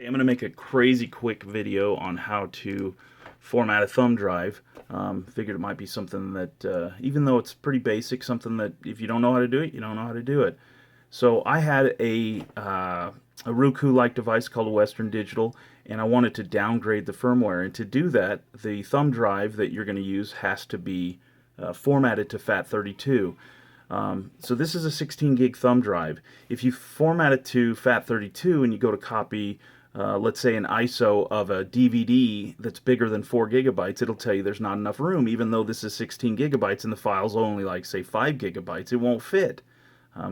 I'm going to make a crazy quick video on how to format a thumb drive. Figured it might be something that, even though it's pretty basic, something that if you don't know how to do it, you don't know how to do it. So I had a Roku-like device called a Western Digital, and I wanted to downgrade the firmware. And to do that, the thumb drive that you're going to use has to be formatted to FAT32. So this is a 16 gig thumb drive. If you format it to FAT32 and you go to copy, let's say, an ISO of a DVD that's bigger than 4 gigabytes, it'll tell you there's not enough room, even though this is 16 gigabytes and the file's only like, say, 5 gigabytes. It won't fit.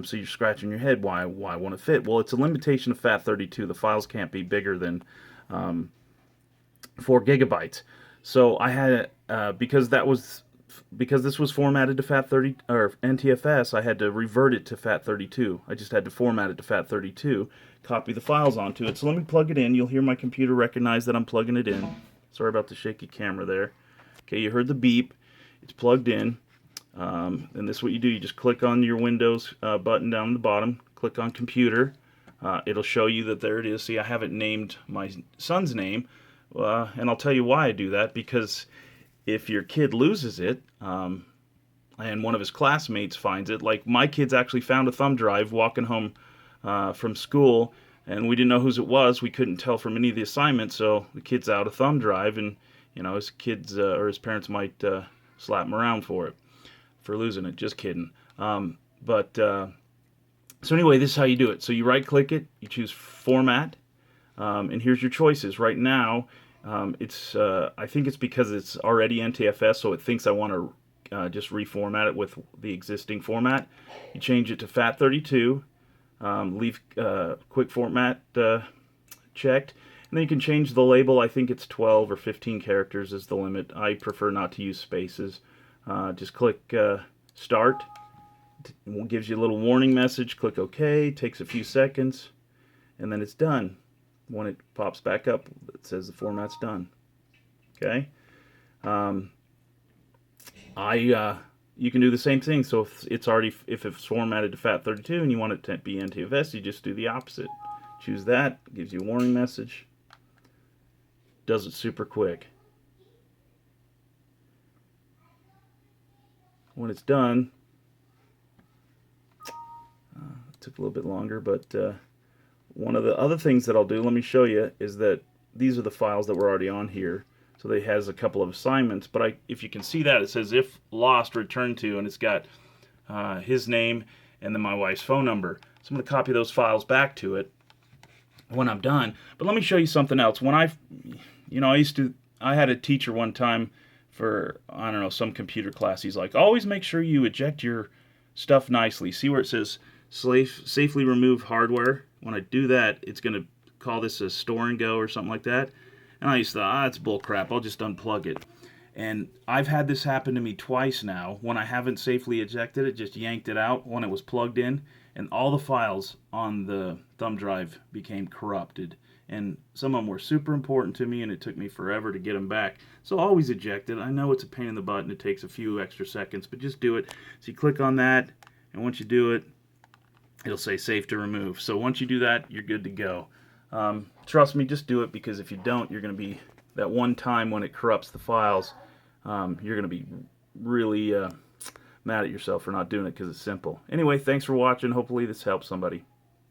So you're scratching your head, why won't it fit? Well, it's a limitation of FAT32. The files can't be bigger than 4 gigabytes. So I had, because this was formatted to FAT30 or NTFS, I had to revert it to FAT32. I just had to format it to FAT32, copy the files onto it. So let me plug it in. You'll hear my computer recognize that I'm plugging it in. Sorry about the shaky camera there. Okay, you heard the beep. It's plugged in. And this is what you do. You just click on your Windows button down at the bottom. Click on Computer. It'll show you that there it is. See, I haven't named my son's name. And I'll tell you why I do that. Because if your kid loses it, and one of his classmates finds it, like my kids actually found a thumb drive walking home from school, and we didn't know whose it was. We couldn't tell from any of the assignments, so the kid's out a thumb drive, and his kids or his parents might slap him around for losing it. Just kidding. So anyway, this is how you do it. So you right click it, you choose Format, and here's your choices. Right now, I think it's because it's already NTFS, so it thinks I want to just reformat it with the existing format. You change it to FAT32, leave quick format checked, and then you can change the label. I think it's 12 or 15 characters is the limit. I prefer not to use spaces. Just click Start. It gives you a little warning message. Click OK. Takes a few seconds, and then it's done. When it pops back up, it says the format's done. Okay. You can do the same thing. So if it's formatted to FAT32 and you want it to be NTFS, you just do the opposite. Choose that. Gives you a warning message. Does it super quick. When it's done, it took a little bit longer, but one of the other things that I'll do, let me show you, is that these are the files that were already on here. So it has a couple of assignments, but if you can see that, it says if lost, return to, and it's got his name and then my wife's phone number. So I'm going to copy those files back to it when I'm done. But let me show you something else. When I had a teacher one time for, I don't know, some computer class. He's like, always make sure you eject your stuff nicely. See where it says safely remove hardware? When I do that, it's going to call this a store and go or something like that. And I used to thought, it's bull crap. I'll just unplug it. And I've had this happen to me twice now. When I haven't safely ejected it, just yanked it out when it was plugged in, and all the files on the thumb drive became corrupted. And some of them were super important to me, and it took me forever to get them back. So always eject it. I know it's a pain in the butt, and it takes a few extra seconds, but just do it. So you click on that, and once you do it, it'll say safe to remove. So once you do that, you're good to go. Trust me, just do it, because if you don't, you're going to be, that one time when it corrupts the files, you're going to be really mad at yourself for not doing it because it's simple. Anyway, thanks for watching. Hopefully this helps somebody.